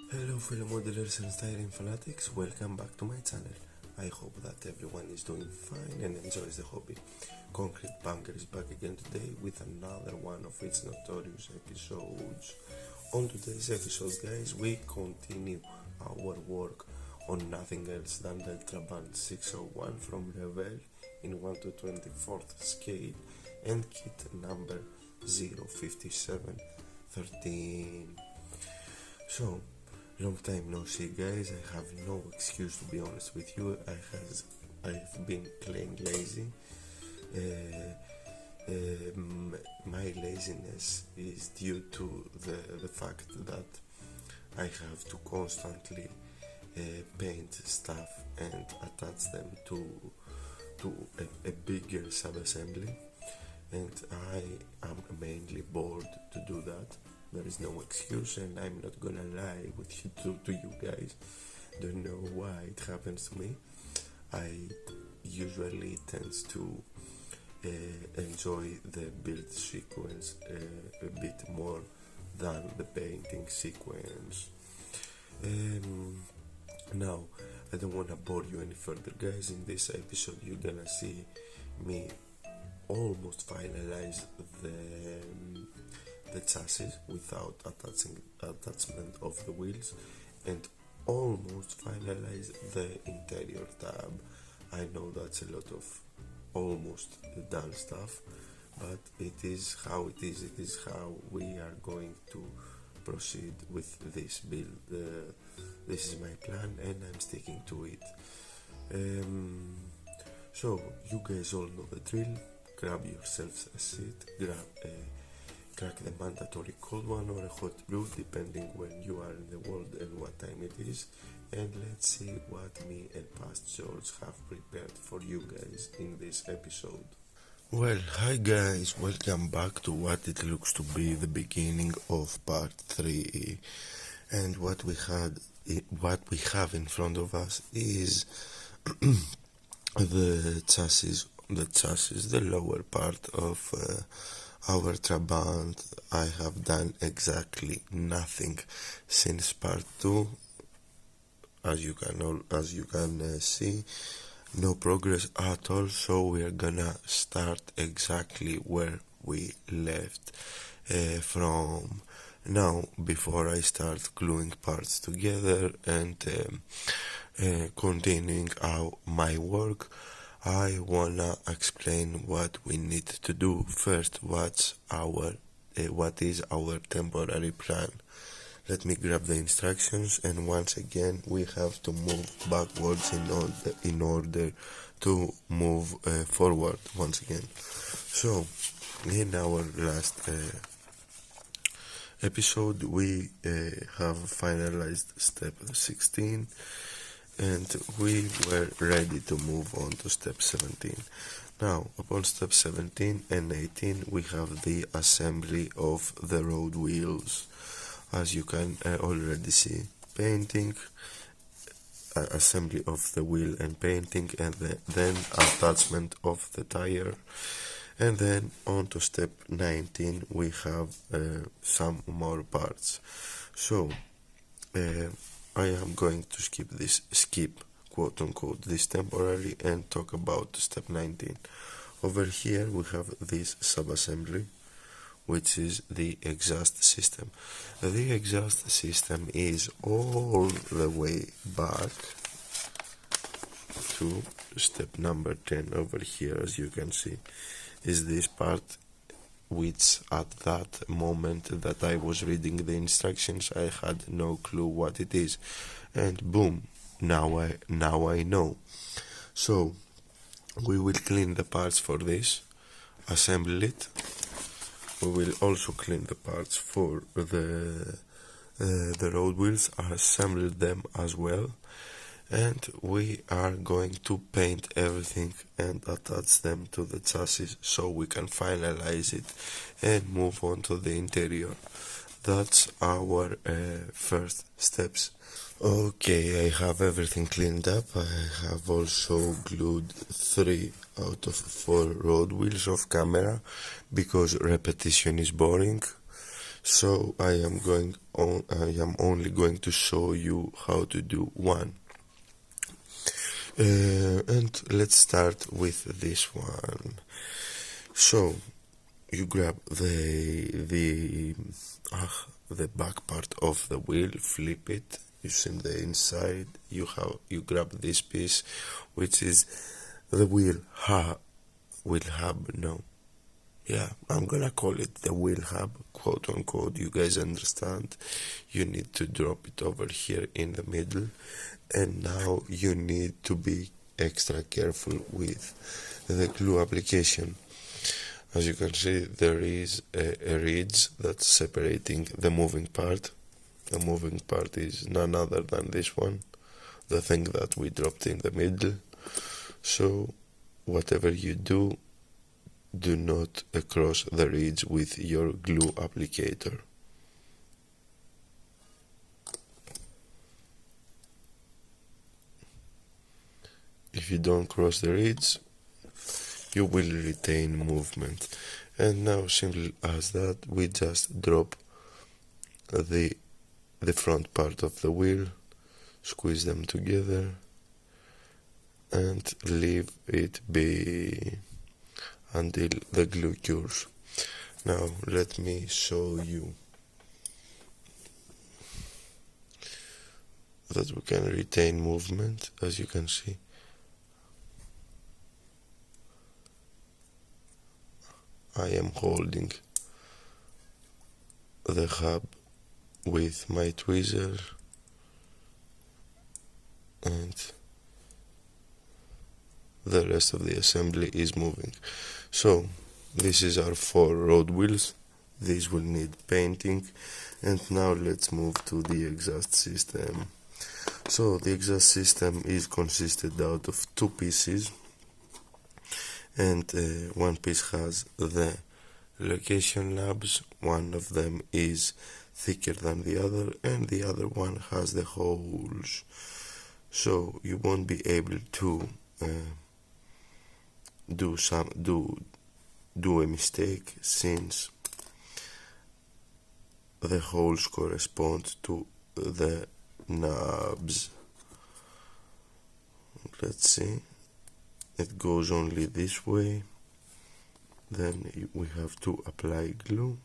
Hello fellow modelers and styling fanatics, welcome back to my channel. I hope that everyone is doing fine and enjoys the hobby. Concrete Bunker is back again today with another one of its notorious episodes. On today's episode, guys, we continue our work on nothing else than the Trabant 601 from Revell in 1/24 scale and kit number 05713. So, long time no see, guys. I have no excuse to be honest with you. I've been playing lazy. My laziness is due to the fact that I have to constantly paint stuff and attach them to a bigger sub-assembly, and I am mainly bored to do that. There is no excuse, and I'm not gonna lie with you to you guys. Don't know why it happens to me. I usually tend to enjoy the build sequence a bit more than the painting sequence. Now, I don't want to bore you any further, guys. In this episode, you're gonna see me almost finalize the chassis without attachment of the wheels, and almost finalize the interior tab. I know that's a lot of almost done stuff, but it is how it is. It is how we are going to proceed with this build. This is my plan and I'm sticking to it. So you guys all know the drill. Grab yourselves a seat, crack the mandatory cold one or a hot brew depending when you are in the world and what time it is, and let's see what me and Past George have prepared for you guys in this episode. Well, hi guys, welcome back to what it looks to be the beginning of part 3, and what we have in front of us is the chassis, the lower part of our Trabant. I have done exactly nothing since part 2. As you can see, no progress at all. So we are gonna start exactly where we left from. Now, before I start gluing parts together and continuing my work, I wanna explain what we need to do first. What is our temporary plan? Let me grab the instructions, and once again we have to move backwards in order to move forward once again. So, in our last episode, we have finalized step 16. And we were ready to move on to step 17. Now, upon step 17 and 18, we have the assembly of the road wheels. As you can already see, painting, assembly of the wheel and painting, and then attachment of the tire. And then on to step 19, we have some more parts. So, I am going to skip quote unquote this temporarily and talk about step 19. Over here we have this sub-assembly, which is the exhaust system. The exhaust system is all the way back to step number 10 over here. As you can see, is this part, which at that moment that I was reading the instructions I had no clue what it is, and boom, now I know. So we will clean the parts for this, assemble it. We will also clean the parts for the road wheels, assemble them as well, and we are going to paint everything and attach them to the chassis so we can finalize it and move on to the interior. That's our first steps. Okay, I have everything cleaned up. I have also glued 3 out of 4 road wheels off camera because repetition is boring. So I am only going to show you how to do one. And let's start with this one. So you grab the back part of the wheel, flip it. You see the inside. You grab this piece, which is the wheel hub. No, yeah, I'm gonna call it the wheel hub, quote unquote. You guys understand? You need to drop it over here in the middle, and now you need to be extra careful with the glue application. As you can see, there is a ridge that's separating the moving part. The moving part is none other than this one, the thing that we dropped in the middle. So whatever you do, do not cross the ridge with your glue applicator. If you don't cross the ridge, you will retain movement. And now, simple as that, we just drop the front part of the wheel, squeeze them together, and leave it be until the glue cures. Now let me show you that we can retain movement. As you can see, I am holding the hub with my tweezer, and the rest of the assembly is moving. So this is our 4 road wheels. These will need painting. And now let's move to the exhaust system. So the exhaust system is consisted out of 2 pieces, and one piece has the location labs. One of them is thicker than the other, and the other one has the holes. So you won't be able to do a mistake, since the holes correspond to the knobs. Let's see, it goes only this way. Then we have to apply glue.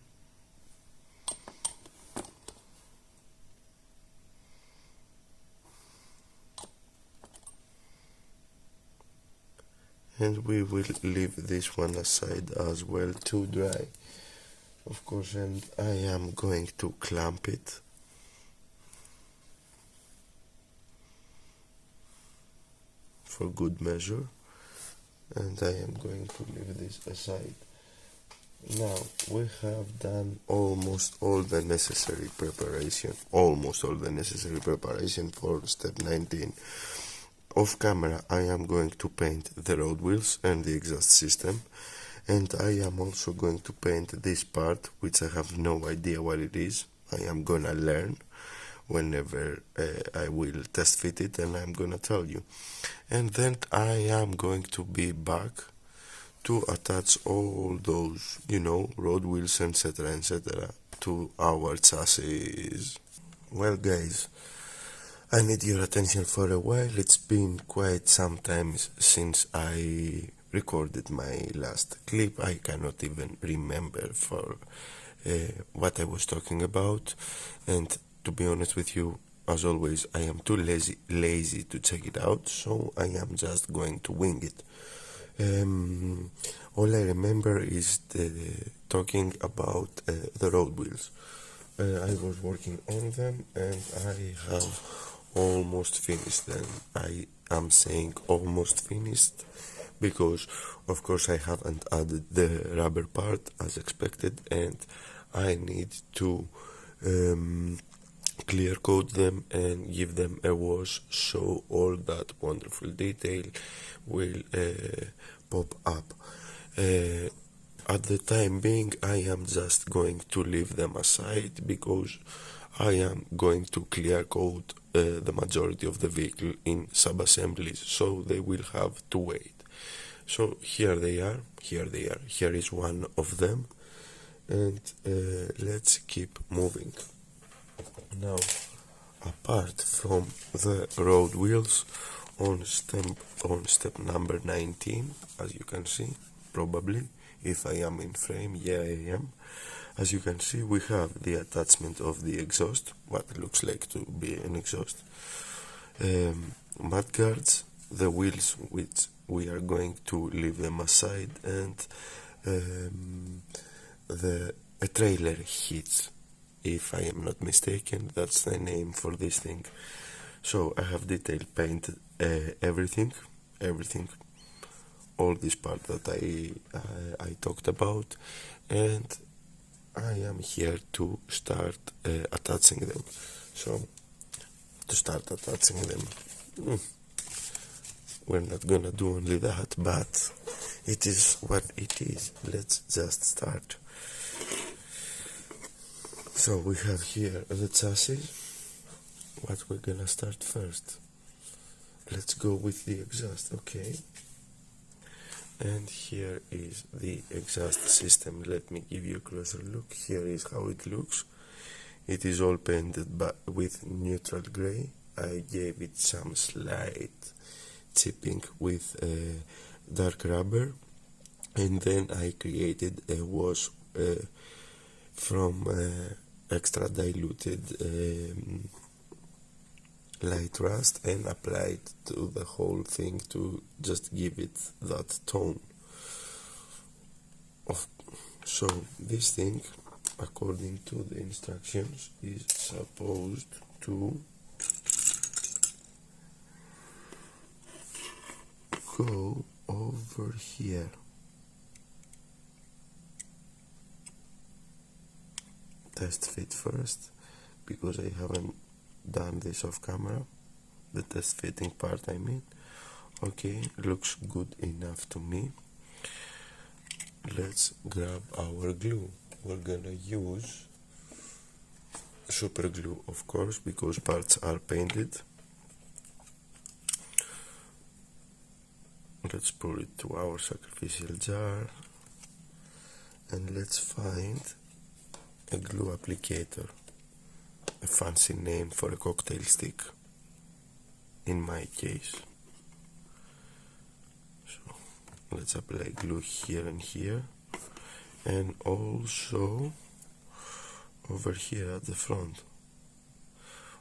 And we will leave this one aside as well to dry, of course, and I am going to clamp it. For good measure, and I am going to leave this aside. Now we have done almost all the necessary preparation for step 19. Off camera, I am going to paint the road wheels and the exhaust system, and I am also going to paint this part, which I have no idea what it is. I am gonna learn whenever I will test fit it, and I'm gonna tell you. And then I am going to be back to attach all those, road wheels, etc., to our chassis. Well, guys, I need your attention for a while. It's been quite some time since I recorded my last clip. I cannot even remember for what I was talking about, and to be honest with you, as always, I am too lazy to check it out, so I am just going to wing it. All I remember is talking about the road wheels. I was working on them, and I have almost finished them. I am saying almost finished because, of course, I haven't added the rubber part as expected, and I need to clear coat them and give them a wash, so all that wonderful detail will pop up. At the time being, I am just going to leave them aside because I am going to clear coat the majority of the vehicle in sub-assemblies, so they will have to wait. So here they are. Here is one of them. and let's keep moving. Now, apart from the road wheels, on step number 19, as you can see, probably, if I am in frame, yeah I am. As you can see, we have the attachment of the exhaust, what looks like to be an exhaust, mud guards, the wheels which we are going to leave them aside, and a trailer hitch, if I am not mistaken, that's the name for this thing. So I have detail painted everything, all this part that I talked about, and I am here to start attaching them. So to start attaching them, we're not gonna do only that, but it is what it is. Let's just start. So we have here the chassis. What we're gonna start first? Let's go with the exhaust, okay? And here is the exhaust system. Let me give you a closer look. Here is how it looks. It is all painted with neutral grey. I gave it some slight chipping with dark rubber, and then I created a wash from extra diluted light rust and applied to the whole thing to just give it that tone. So this thing, according to the instructions, is supposed to go over here. Test fit first, because I haven't done this off camera, the test fitting part I mean. Okay, looks good enough to me. Let's grab our glue. We're gonna use super glue, of course, because parts are painted. Let's pour it to our sacrificial jar, and let's find a glue applicator, a fancy name for a cocktail stick in my case. So let's apply glue here and here, and also over here at the front,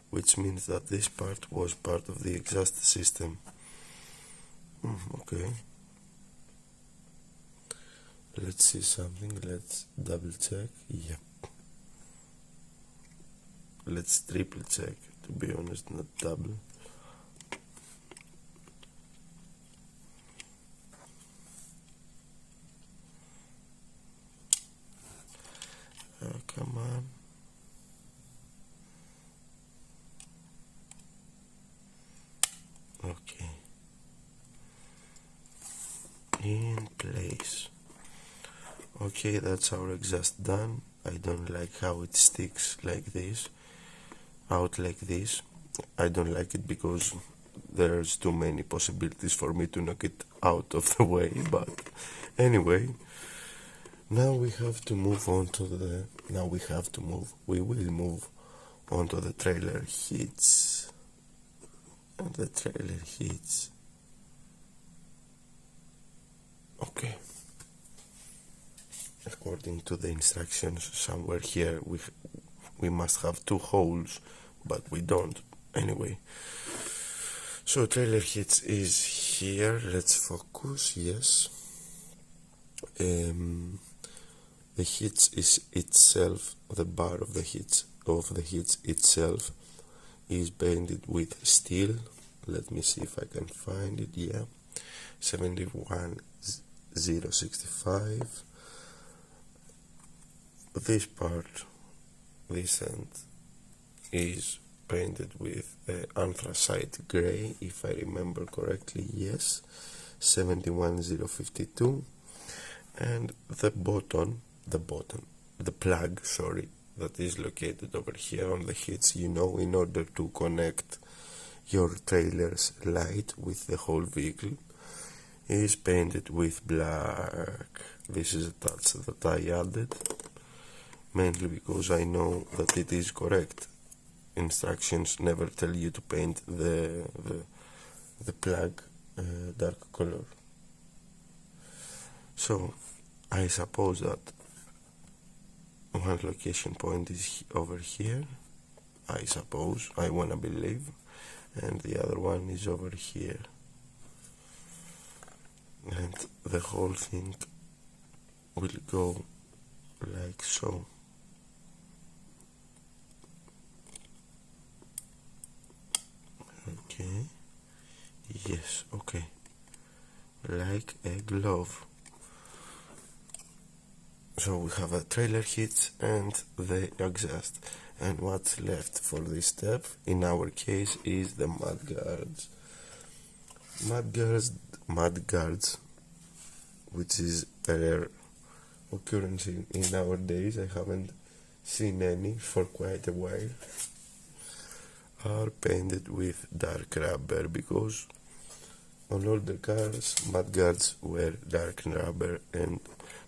which means that this part was part of the exhaust system. Okay, let's see something. Let's double check. Yep. Let's triple check, to be honest, not double. Come on. Okay. In place. Okay, that's our exhaust done. I don't like how it sticks like this, out like this. I don't like it because there's too many possibilities for me to knock it out of the way, but anyway, now we have to move on to the, we will move on to the trailer hitch. And the trailer hitch. Okay. According to the instructions, somewhere here we must have two holes, but we don't. Anyway, so trailer hitch is here. Let's focus. Yes. The hitch is itself, the bar of the hitch itself is painted with steel. Let me see if I can find it. Yeah, 71065. This part, this end, is painted with anthracite grey, if I remember correctly. Yes, 71052. And the plug, sorry, that is located over here on the hitch, in order to connect your trailer's light with the whole vehicle, is painted with black. This is a touch that I added. mainly because I know that it is correct. Instructions never tell you to paint the plug dark color. So I suppose that one location point is over here, I suppose, I wanna believe, and the other one is over here, and the whole thing will go like so. Okay, yes, okay, like a glove. So we have a trailer hitch and the exhaust, and what's left for this step in our case is the mudguards. Mudguards, which is a rare occurrence in our days, I haven't seen any for quite a while, are painted with dark rubber, because on older cars mudguards were dark rubber and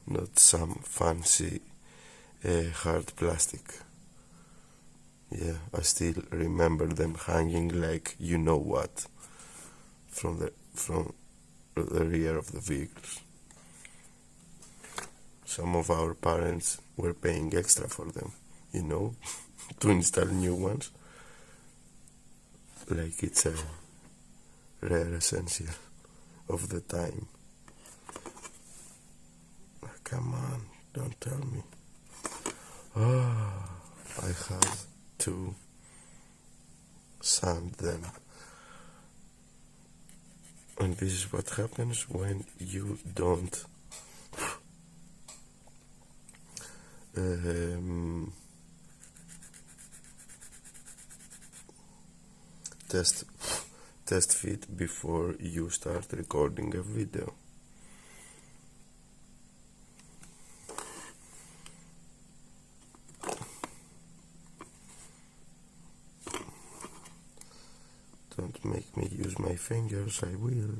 not some fancy hard plastic. Yeah, I still remember them hanging like you know what from the rear of the vehicles. Some of our parents were paying extra for them, you know, to install new ones, like it's a rare essential of the time. Come on, don't tell me. I have to sand them. And this is what happens when you don't test fit before you start recording a video. Don't make me use my fingers, I will.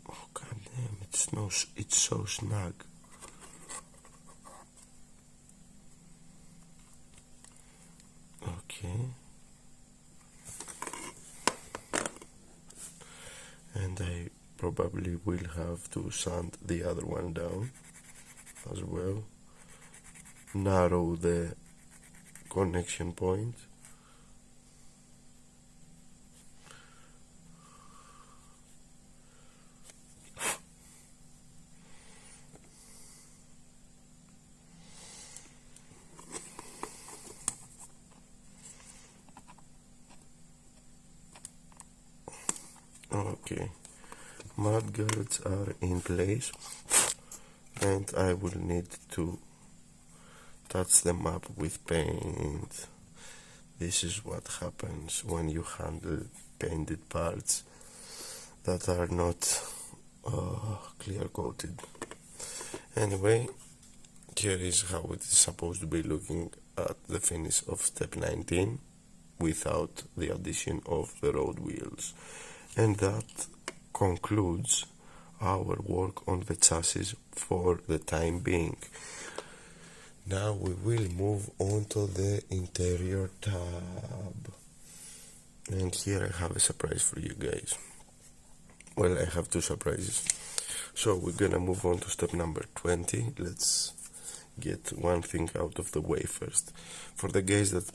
Oh god damn, it's so snug. Okay. And I probably will have to sand the other one down as well. Narrow the connection point. Okay, mudguards are in place, and I will need to touch them up with paint. This is what happens when you handle painted parts that are not clear coated. Anyway, here is how it is supposed to be looking at the finish of step 19 without the addition of the road wheels. And that concludes our work on the chassis for the time being. Now we will move on to the interior tab. And here I have a surprise for you guys. Well, I have two surprises. So we're gonna move on to step number 20. Let's get one thing out of the way first. For the guys that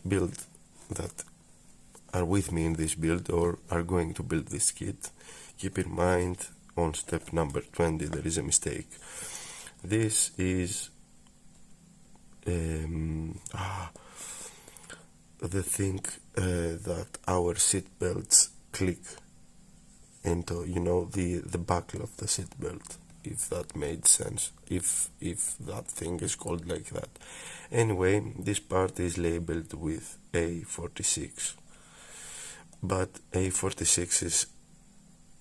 are with me in this build or are going to build this kit, keep in mind on step number 20 there is a mistake. This is the thing that our seat belts click into, you know, the buckle of the seat belt, if that made sense, if that thing is called like that. Anyway, this part is labeled with A46, but A46 is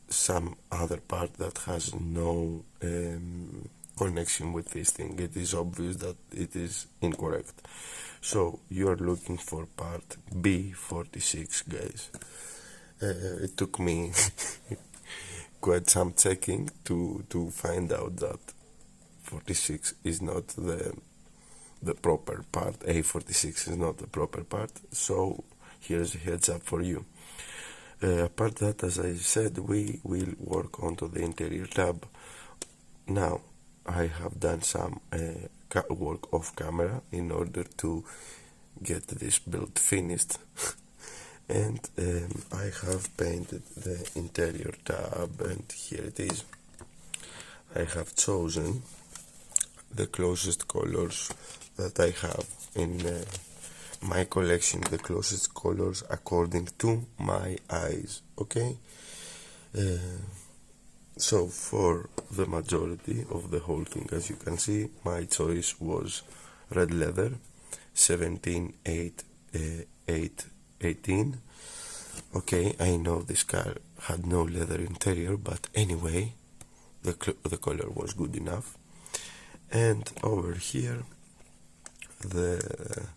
some other part that has no connection with this thing. It is obvious that it is incorrect. So you are looking for part B46, guys. It took me quite some checking to find out that 46 is not the proper part. A46 is not the proper part, so here's a heads up for you. Apart that, as I said, we will work onto the interior tab. Now I have done some work off camera in order to get this build finished and I have painted the interior tab, and here it is. I have chosen the closest colors that I have in my collection, the closest colors according to my eyes, okay? So for the majority of the whole thing, as you can see, my choice was red leather, 17-8-18. Okay, I know this car had no leather interior, but anyway, the color was good enough. And over here, the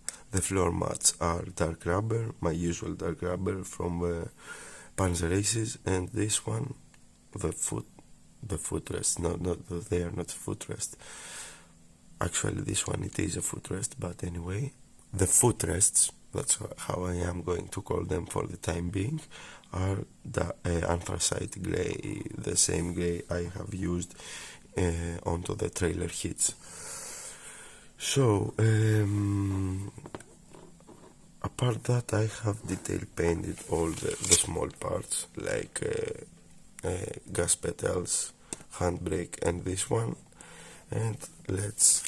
floor mats are dark rubber, my usual dark rubber from Panzer Races, and this one, the footrest. No, they are not footrest. Actually, this one it is a footrest, but anyway, the footrests, that's how I am going to call them for the time being, are the anthracite grey, the same grey I have used onto the trailer hitch. So apart that, I have detail painted all the small parts like gas pedals, handbrake, and this one. And let's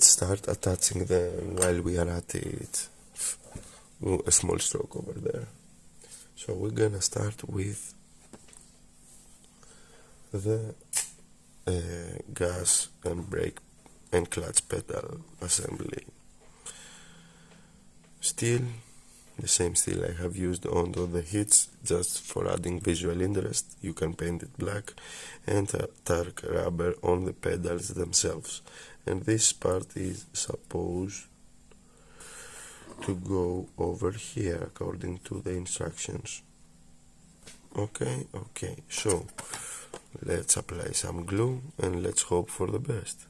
start attaching them while we are at it. A small stroke over there. So we're gonna start with the gas and brake and clutch pedal assembly. Steel, the same steel I have used onto the hitch just for adding visual interest. You can paint it black, and dark rubber on the pedals themselves. And this part is supposed to go over here according to the instructions. Okay, so let's apply some glue and let's hope for the best.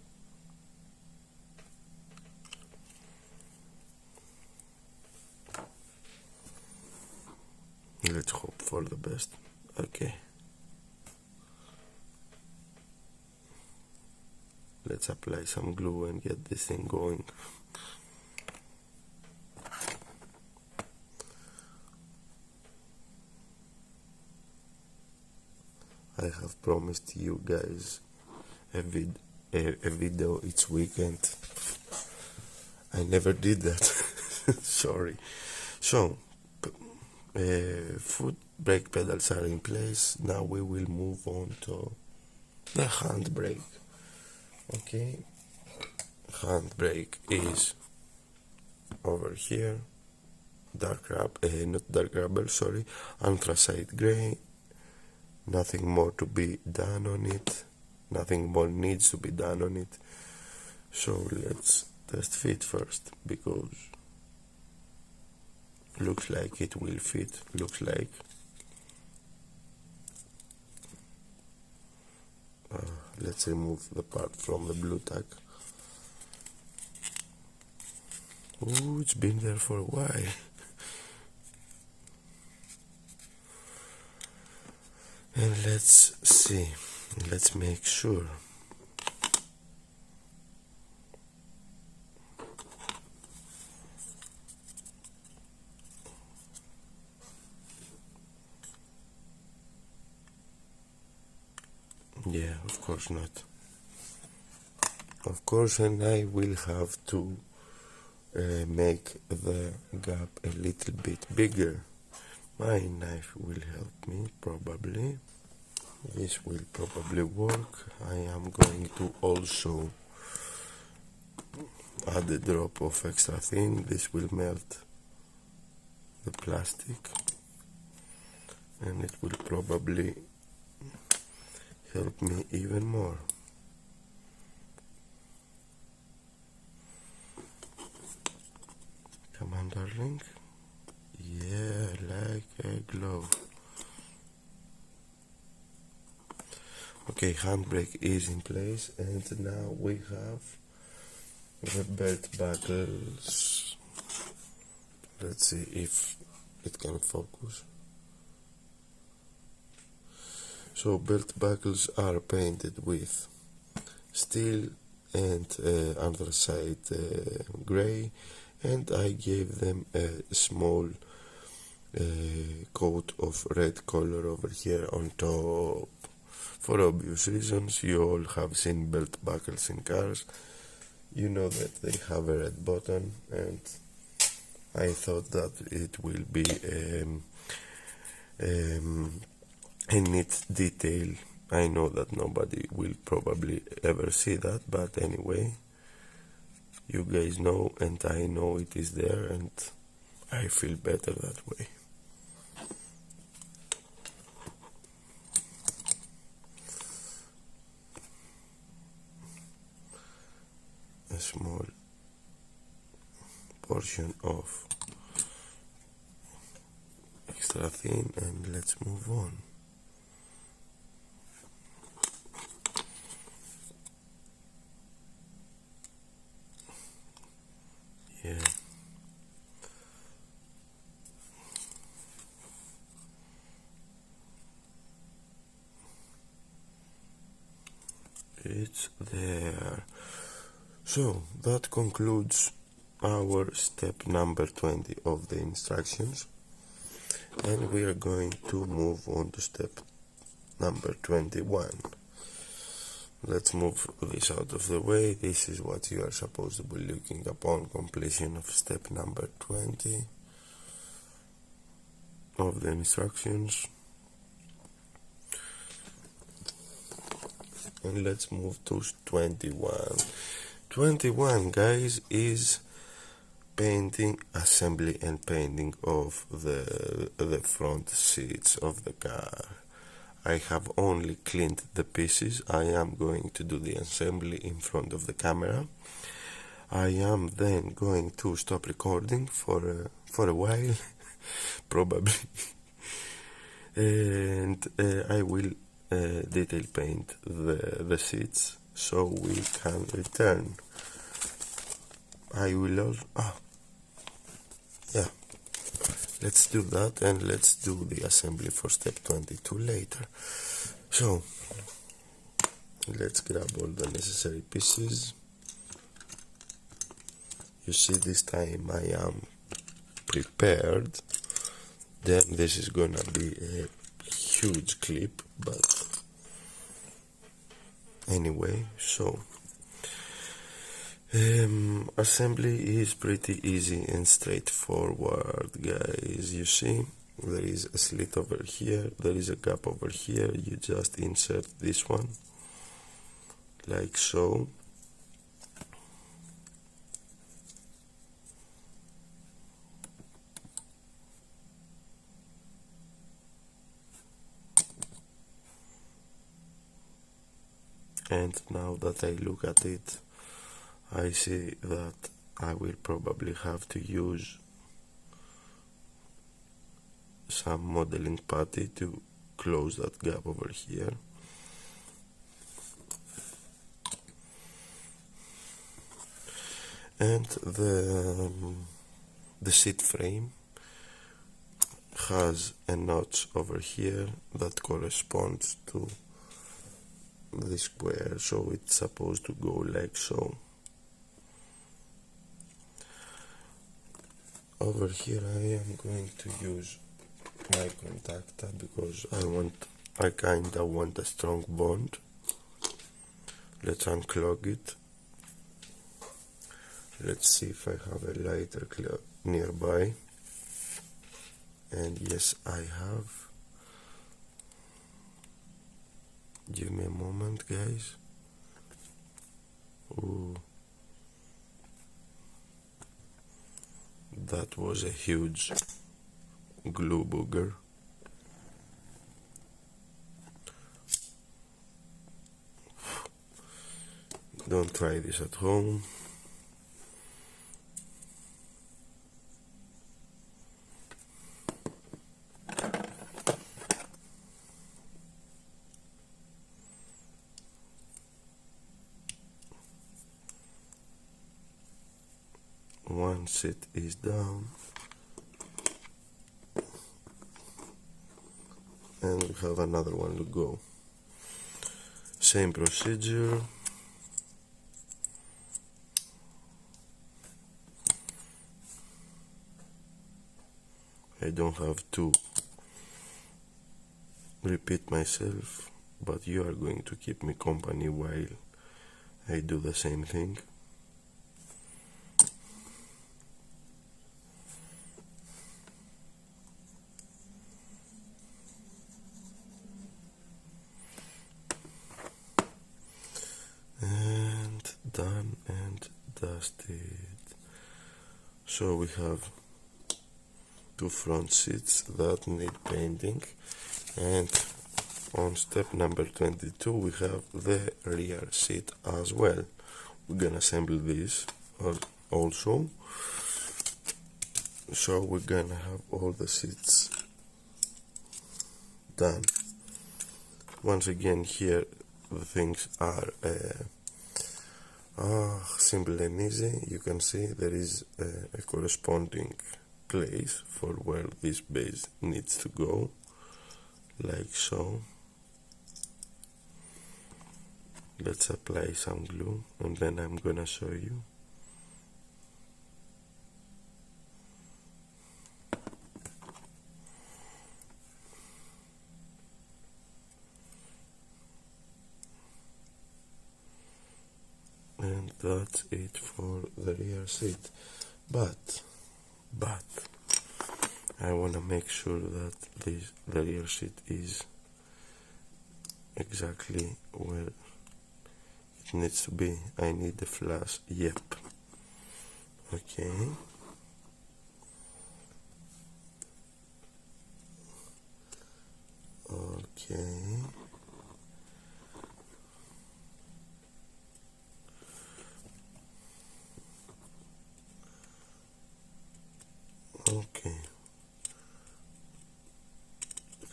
Let's hope for the best. Okay. Let's apply some glue and get this thing going. I have promised you guys a video each weekend. I never did that. Sorry. So, foot brake pedals are in place. Now we will move on to the handbrake. Okay, handbrake is over here. Not dark rubber, sorry, anthracite grey. Nothing more to be done on it. Nothing more needs to be done on it. So let's test fit first, because looks like it will fit. Looks like. Let's remove the part from the blue tack. Ooh, it's been there for a while. And let's see. Let's make sure. Yeah, of course not. Of course, and I will have to make the gap a little bit bigger. My knife will help me, probably. This will probably work. I am going to also add a drop of extra thin. This will melt the plastic, and it will probably help me even more. Come on, darling. Yeah, like a glove. Okay, handbrake is in place, and now we have the belt buckles. Let's see if it can focus. So belt buckles are painted with steel and anthracite grey, and I gave them a small coat of red color over here on top. For obvious reasons, you all have seen belt buckles in cars. You know that they have a red button, and I thought that it will be a neat detail. I know that nobody will probably ever see that, but anyway, you guys know and I know it is there, and I feel better that way. A small portion of extra thin, and let's move on. Yeah. It's there. So that concludes our step number 20 of the instructions, and we are going to move on to step number 21. Let's move this out of the way. This is what you are supposed to be looking upon completion of step number 20 of the instructions. And let's move to 21. 21, guys, is painting, assembly and painting of the front seats of the car. I have only cleaned the pieces. I am going to do the assembly in front of the camera. I am then going to stop recording for a while, probably, and I will detail paint the seats so we can return. I will also, yeah, let's do that, and let's do the assembly for step 22 later. So let's grab all the necessary pieces. You see, this time I am prepared. Then this is gonna be a huge clip, but anyway, so assembly is pretty easy and straightforward, guys. You see, there is a slit over here, there is a gap over here. You just insert this one like so. And now that I look at it, I see that I will probably have to use some modeling putty to close that gap over here. And the seat frame has a notch over here that corresponds to the square, so it's supposed to go like so. Over here I am going to use my contactor because I kinda want a strong bond. Let's unclog it. Let's see if I have a lighter nearby, and yes, I have. Give me a moment, guys. Ooh. That was a huge glue booger. Don't try this at home. front seat is down, and we have another one to go. Same procedure. I don't have to repeat myself, but you are going to keep me company while I do the same thing. And done and dusted. So we have two front seats that need painting, and on step number 22 we have the rear seat as well. We're gonna assemble this also, so we're gonna have all the seats done. Once again, here the things are simple and easy. You can see there is a corresponding place for where this base needs to go, like so. Let's apply some glue and then I'm gonna show you. And that's it for the rear seat, but I want to make sure that the rear seat is exactly where it needs to be. I need the flash. Yep. Okay. Okay,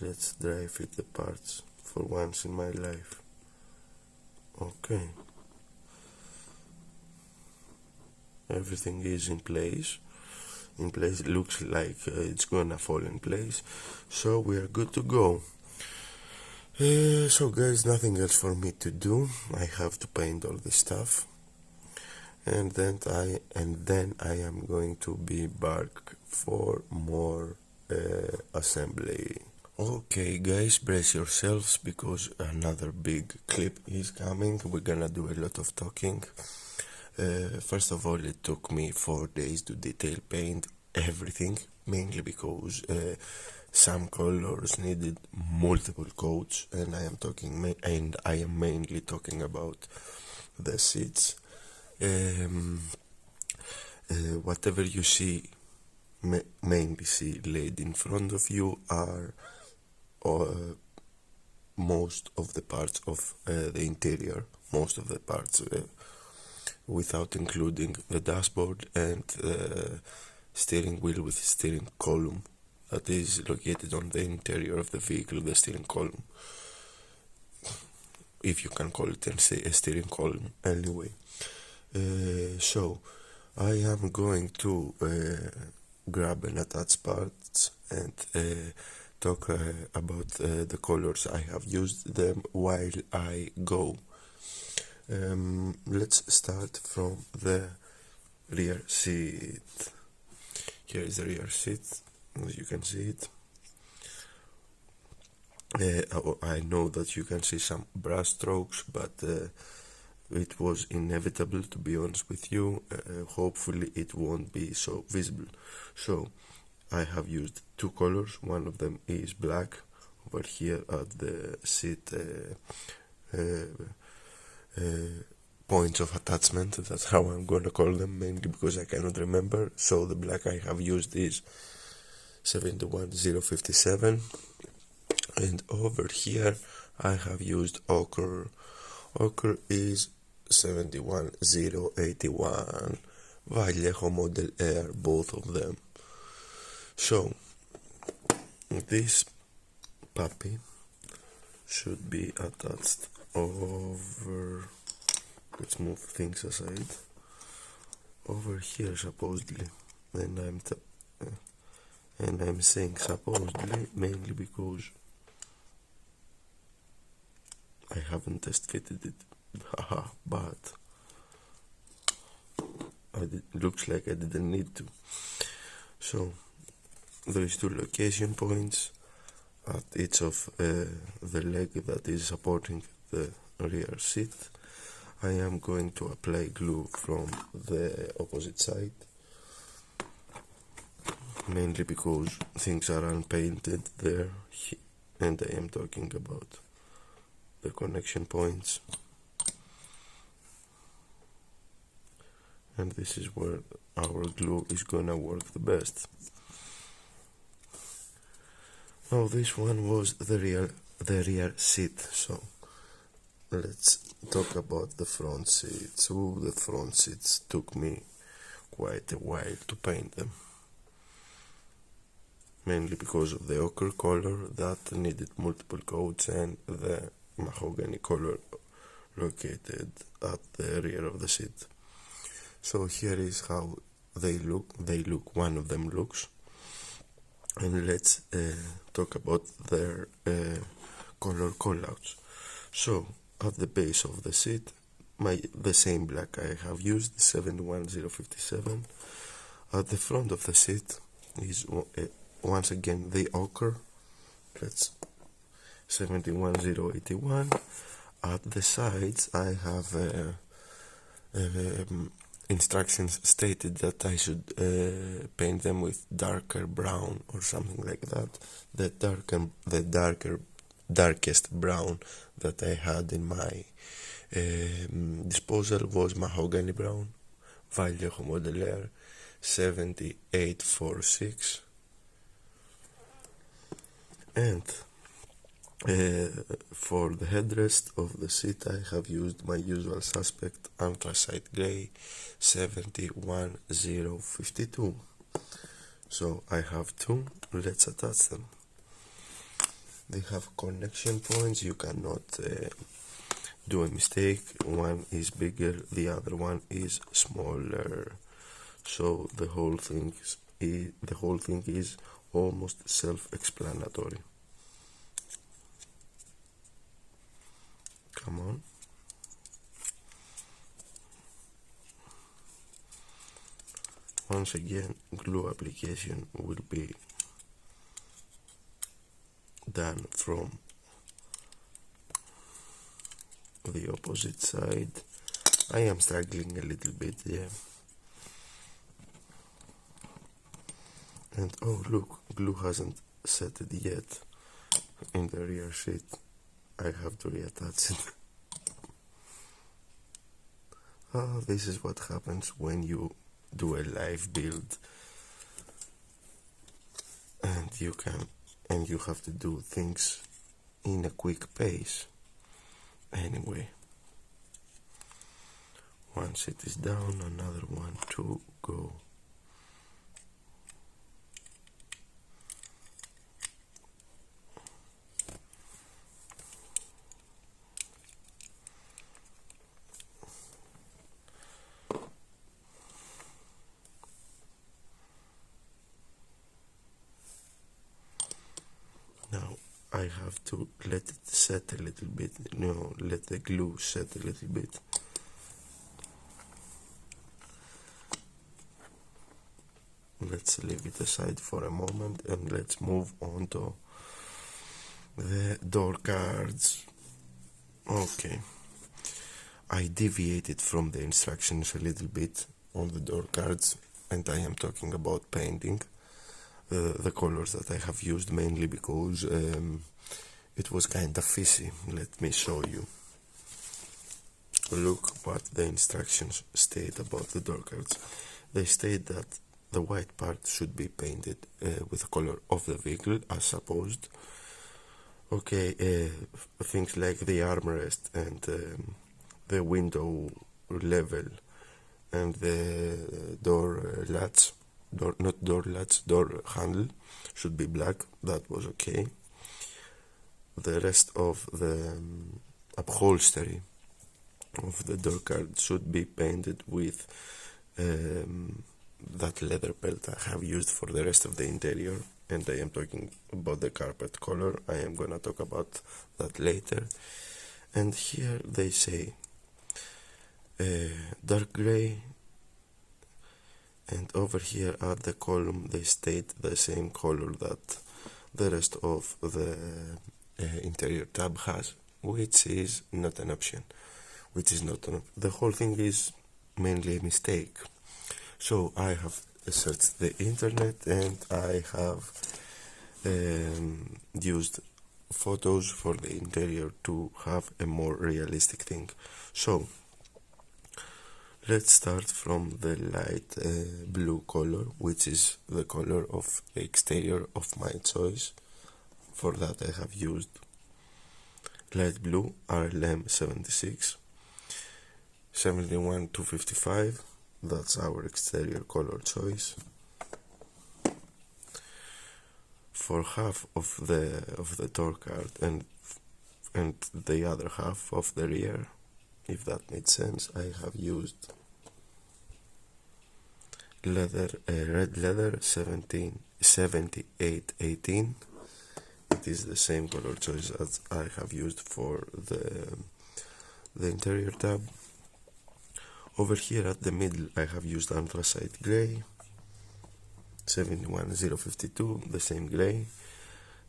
let's dry fit the parts for once in my life. Okay, everything is in place. It looks like it's gonna fall in place, so we are good to go. So guys, nothing else for me to do. I have to paint all this stuff, and then I am going to be back for more assembly. Okay guys, brace yourselves because another big clip is coming. We're gonna do a lot of talking. First of all, it took me 4 days to detail paint everything, mainly because some colors needed multiple coats, and I am mainly talking about the seats. Whatever you mainly see laid in front of you are most of the parts of the interior, most of the parts without including the dashboard and the steering wheel with steering column that is located on the interior of the vehicle, the steering column, if you can call it a steering column. Anyway, so I am going to grab and attach parts and talk about the colors I have used them while I go. Let's start from the rear seat. Here is the rear seat, as you can see it. I know that you can see some brush strokes, but it was inevitable, to be honest with you. Hopefully it won't be so visible. So I have used two colors. One of them is black over here at the seat points of attachment. That's how I'm gonna call them, mainly because I cannot remember. So the black I have used is 71057, and over here I have used ochre. Ochre is 71081. Vallejo Model Air, both of them. So this puppy should be attached over, let's move things aside, over here supposedly. and I'm saying supposedly mainly because I haven't test fitted it, but looks like I didn't need to. So there is 2 location points at each of the leg that is supporting the rear seat. I am going to apply glue from the opposite side, mainly because things are unpainted there, and I am talking about the connection points, and this is where our glue is gonna work the best. Now this one was the rear seat, so let's talk about the front seats. Oh, the front seats took me quite a while to paint them, mainly because of the ochre color that needed multiple coats and the mahogany color located at the rear of the seat. So here is how they look. One of them looks, and let's talk about their color callouts. So at the base of the seat, the same black I have used, 71057. At the front of the seat is once again the ochre. That's 71081. At the sides I have instructions stated that I should paint them with darker brown or something like that. The darkest brown that I had in my disposal was mahogany brown, Vallejo Modeler 7846, and for the headrest of the seat I have used my usual suspect anthracite grey 71052. So I have 2, let's attach them. They have connection points, you cannot do a mistake. One is bigger, the other one is smaller, so the whole thing is almost self-explanatory. Come on. Once again, glue application will be done from the opposite side. I am struggling a little bit, yeah. And oh look, glue hasn't set it yet in the rear seat. I have to reattach it. This is what happens when you do a live build and you have to do things in a quick pace. Anyway, one seat is down, another one to go. Now I have to let it set a little bit, let the glue set a little bit. Let's leave it aside for a moment and let's move on to the door cards. Okay, I deviated from the instructions a little bit on the door cards, and I am talking about painting the colors that I have used, mainly because it was kind of fishy. Let me show you. Look what the instructions state about the door cards. They state that the white part should be painted with the color of the vehicle as supposed. Okay, things like the armrest and the window level and the door handle should be black. That was okay. The rest of the upholstery of the door card should be painted with that leather belt I have used for the rest of the interior, and I am talking about the carpet color. I am gonna talk about that later. And here they say dark gray, and over here at the column they state the same color that the rest of the interior tab has, which is not an option. The whole thing is mainly a mistake. So I have searched the internet, and I have used photos for the interior to have a more realistic thing. So let's start from the light blue color, which is the color of the exterior of my choice. For that I have used light blue RLM 76 71 255. That's our exterior color choice. For half of the door card and the other half of the rear, if that makes sense, I have used red leather 7818. It is the same color choice as I have used for the interior tab. Over here at the middle I have used anthracite gray 71052, the same gray.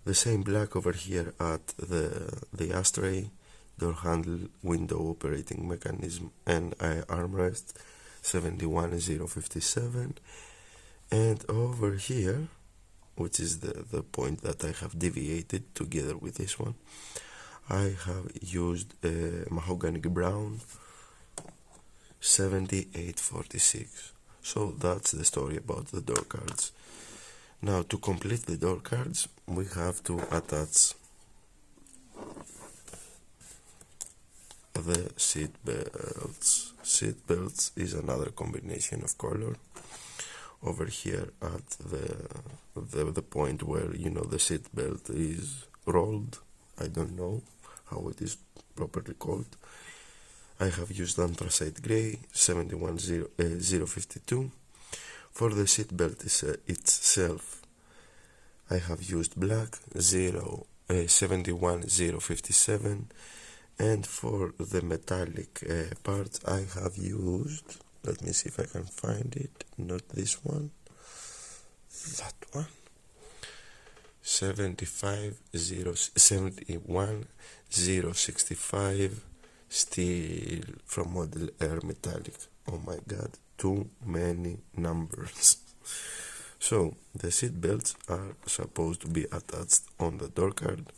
The same black over here at the ashtray, door handle, window operating mechanism, and armrest 71057. And over here, which is the point that I have deviated together with this one, I have used mahogany brown 7846. So that's the story about the door cards. Now, to complete the door cards, we have to attach the seat belts. Seat belts is another combination of color. Over here at the point where the seat belt is rolled, I don't know how it is properly called, I have used anthracite gray 711052. For the seat belt itself, I have used black 71057, and for the metallic part I have used, let me see if I can find it, not this one, that one, 71065 steel from Model Air metallic. Oh my god, too many numbers. So the seat belts are supposed to be attached on the door card.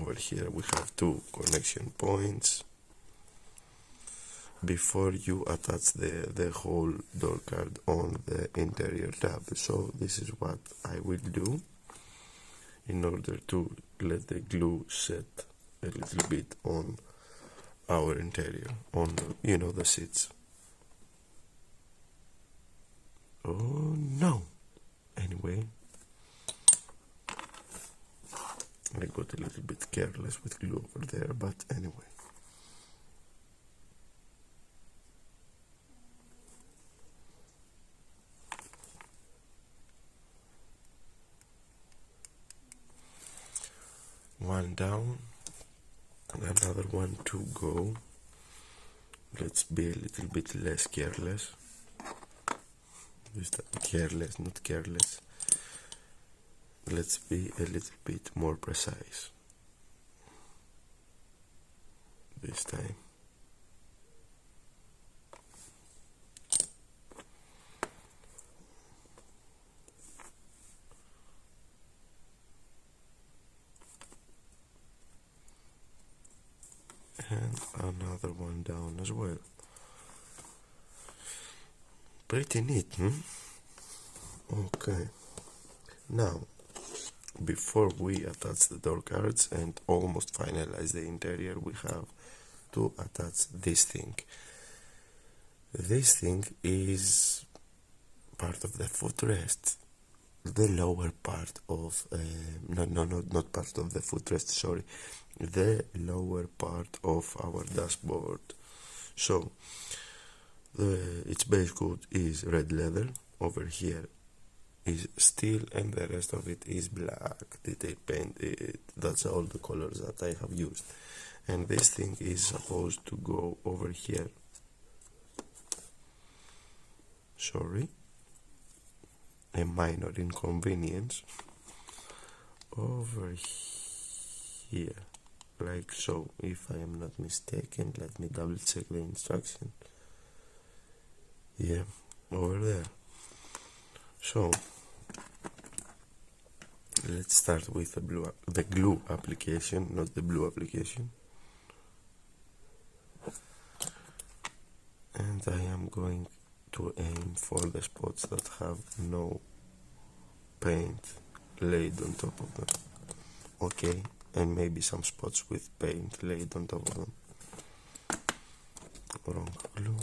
Over here we have two connection points before you attach the whole door card on the interior tab. So this is what I will do in order to let the glue set a little bit on our interior, on the seats. Oh no! Anyway, I got a little bit careless with glue over there, but anyway. One down, another one to go. Let's be a little bit less careless. Careless, not careless. Let's be a little bit more precise this time. And another one down as well. Pretty neat, Okay. Now, before we attach the door cards and almost finalize the interior, we have to attach this thing. This thing is part of the footrest, the lower part of not part of the footrest, sorry, the lower part of our dashboard. So its base coat is red leather over here is steel and the rest of it is black detail paint. That's all the colors that I have used, and this thing is supposed to go over here. Sorry, a minor inconvenience, over here like so, if I am not mistaken. Let me double check the instruction. Yeah, over there. So let's start with the glue application, not the blue application. And I am going to aim for the spots that have no paint laid on top of them. Okay, and maybe some spots with paint laid on top of them. Wrong glue.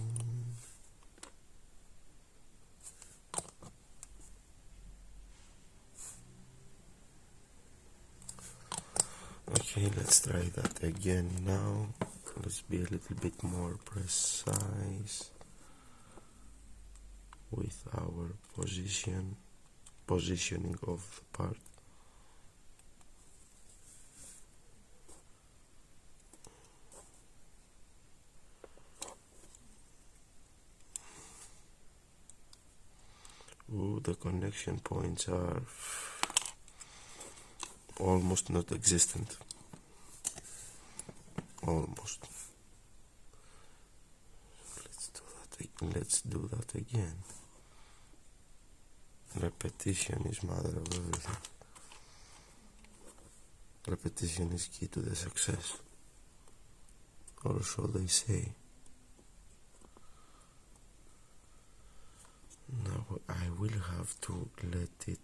Okay, let's try that again now. Let's be a little bit more precise with our positioning of the part. Ooh, the connection points are almost not existent. Almost. Let's do that again. Repetition is mother of everything. Repetition is key to the success, or so they say. Now I will have to let it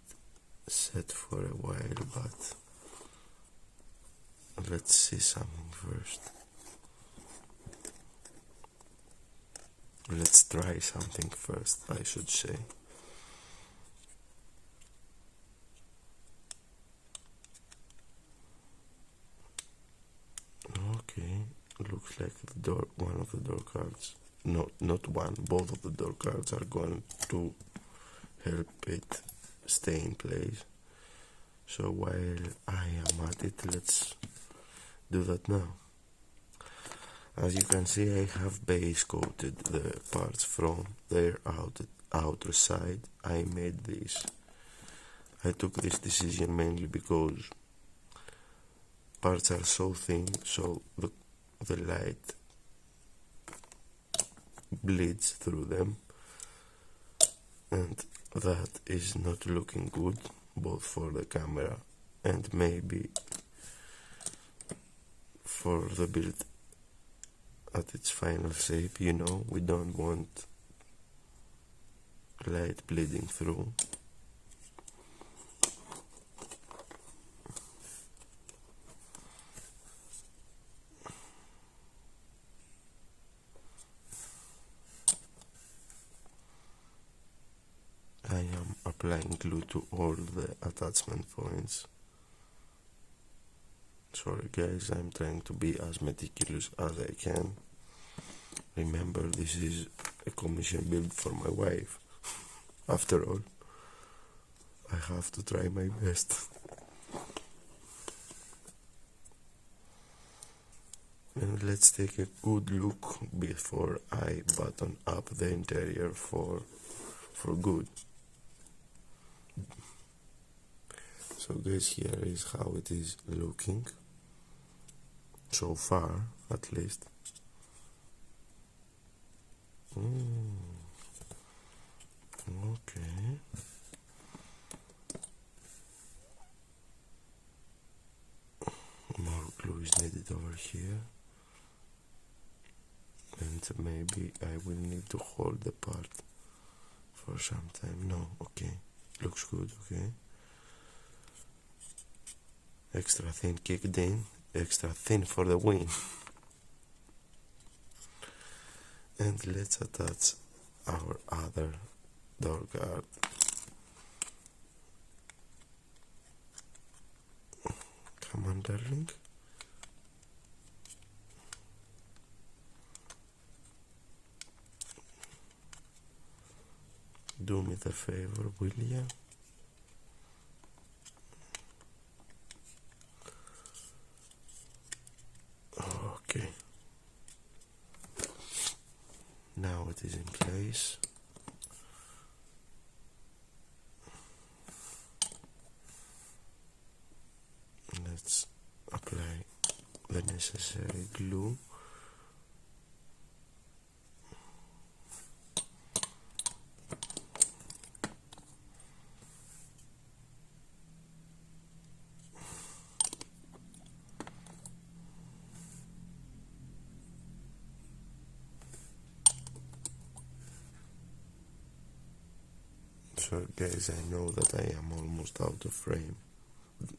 set for a while, but let's see something first. Let's try something first, I should say. Okay, looks like the door, one of the door cards, no, not one, both of the door cards are going to help it stay in place. So while I am at it, let's do that now. As you can see, I have base coated the parts from their outer side. I took this decision mainly because parts are so thin, so the light bleeds through them, and that is not looking good, both for the camera and maybe for the build at its final shape. You know, we don't want light bleeding through. I am applying glue to all the attachment points. Sorry guys, I'm trying to be as meticulous as I can. Remember, this is a commission build for my wife. After all, I have to try my best. And let's take a good look before I button up the interior for good. So guys, here is how it is looking so far, at least. Okay. More glue is needed over here, and maybe I will need to hold the part for some time. No, okay, looks good. Okay, extra thin kicked in, extra thin for the win. And let's attach our other door guard. Come on, darling. Do me the favor, will ya? Okay. Now it is in place. Let's apply the necessary glue. So guys, I know that I am almost out of frame.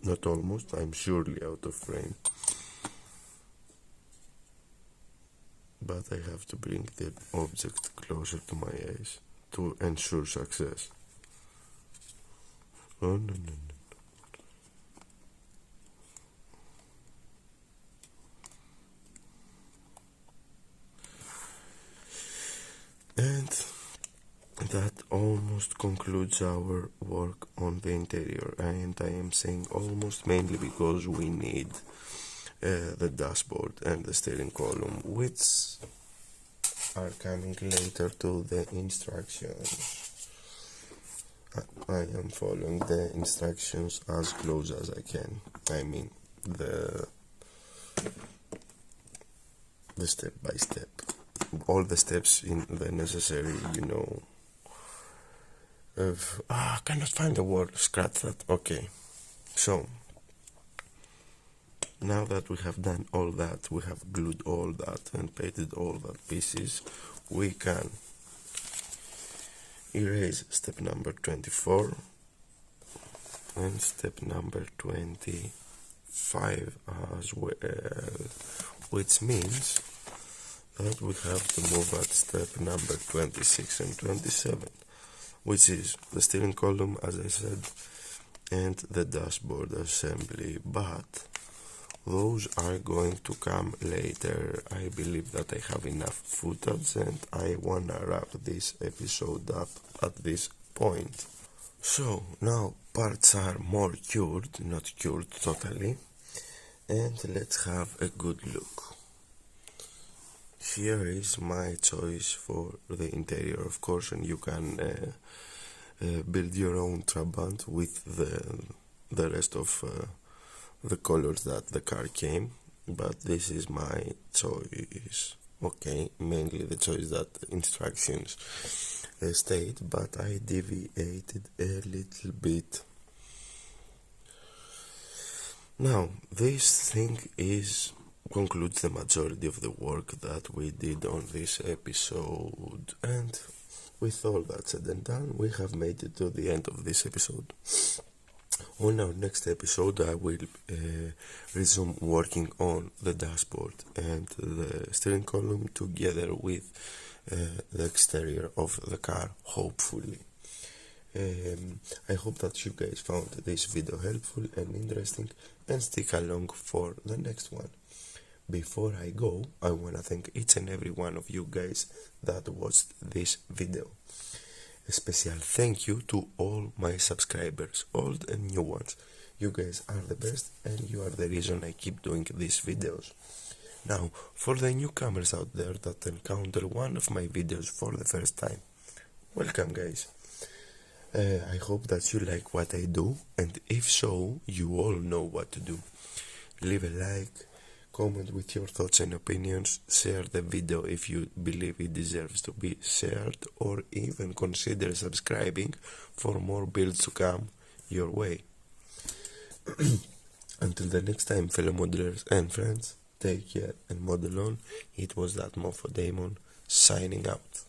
Not almost, I'm surely out of frame. But I have to bring the object closer to my eyes to ensure success. Oh no. And that almost concludes our work on the interior, and I am saying almost mainly because we need the dashboard and the steering column, which are coming later to the instructions. I am following the instructions as close as I can. I mean the step by step, all the steps in the necessary, I cannot find the word, scratch that. Okay, so now that we have done all that, we have glued all that and painted all that pieces, we can erase step number 24 and step number 25 as well, which means that we have to move at step number 26 and 27, which is the steering column, as I said, and the dashboard assembly, but those are going to come later. I believe that I have enough footage and I wanna wrap this episode up at this point. So now parts are more cured, not cured totally, and let's have a good look. Here is my choice for the interior, of course, and you can build your own Trabant with the rest of the colors that the car came, but this is my choice. Okay, mainly the choice that instructions state, but I deviated a little bit. Now this thing concludes the majority of the work that we did on this episode, and with all that said and done, we have made it to the end of this episode. On our next episode, I will resume working on the dashboard and the steering column together with the exterior of the car, hopefully. I hope that you guys found this video helpful and interesting, and stick along for the next one. Before I go, I want to thank each and every one of you guys that watched this video. A special thank you to all my subscribers, old and new ones. You guys are the best, and you are the reason I keep doing these videos. Now, for the newcomers out there that encounter one of my videos for the first time, welcome guys. I hope that you like what I do, and if so, you all know what to do. Leave a like, comment with your thoughts and opinions, share the video if you believe it deserves to be shared, or even consider subscribing for more builds to come your way. Until the next time, fellow modelers and friends, take care and model on. It was that Mofo Damon signing out.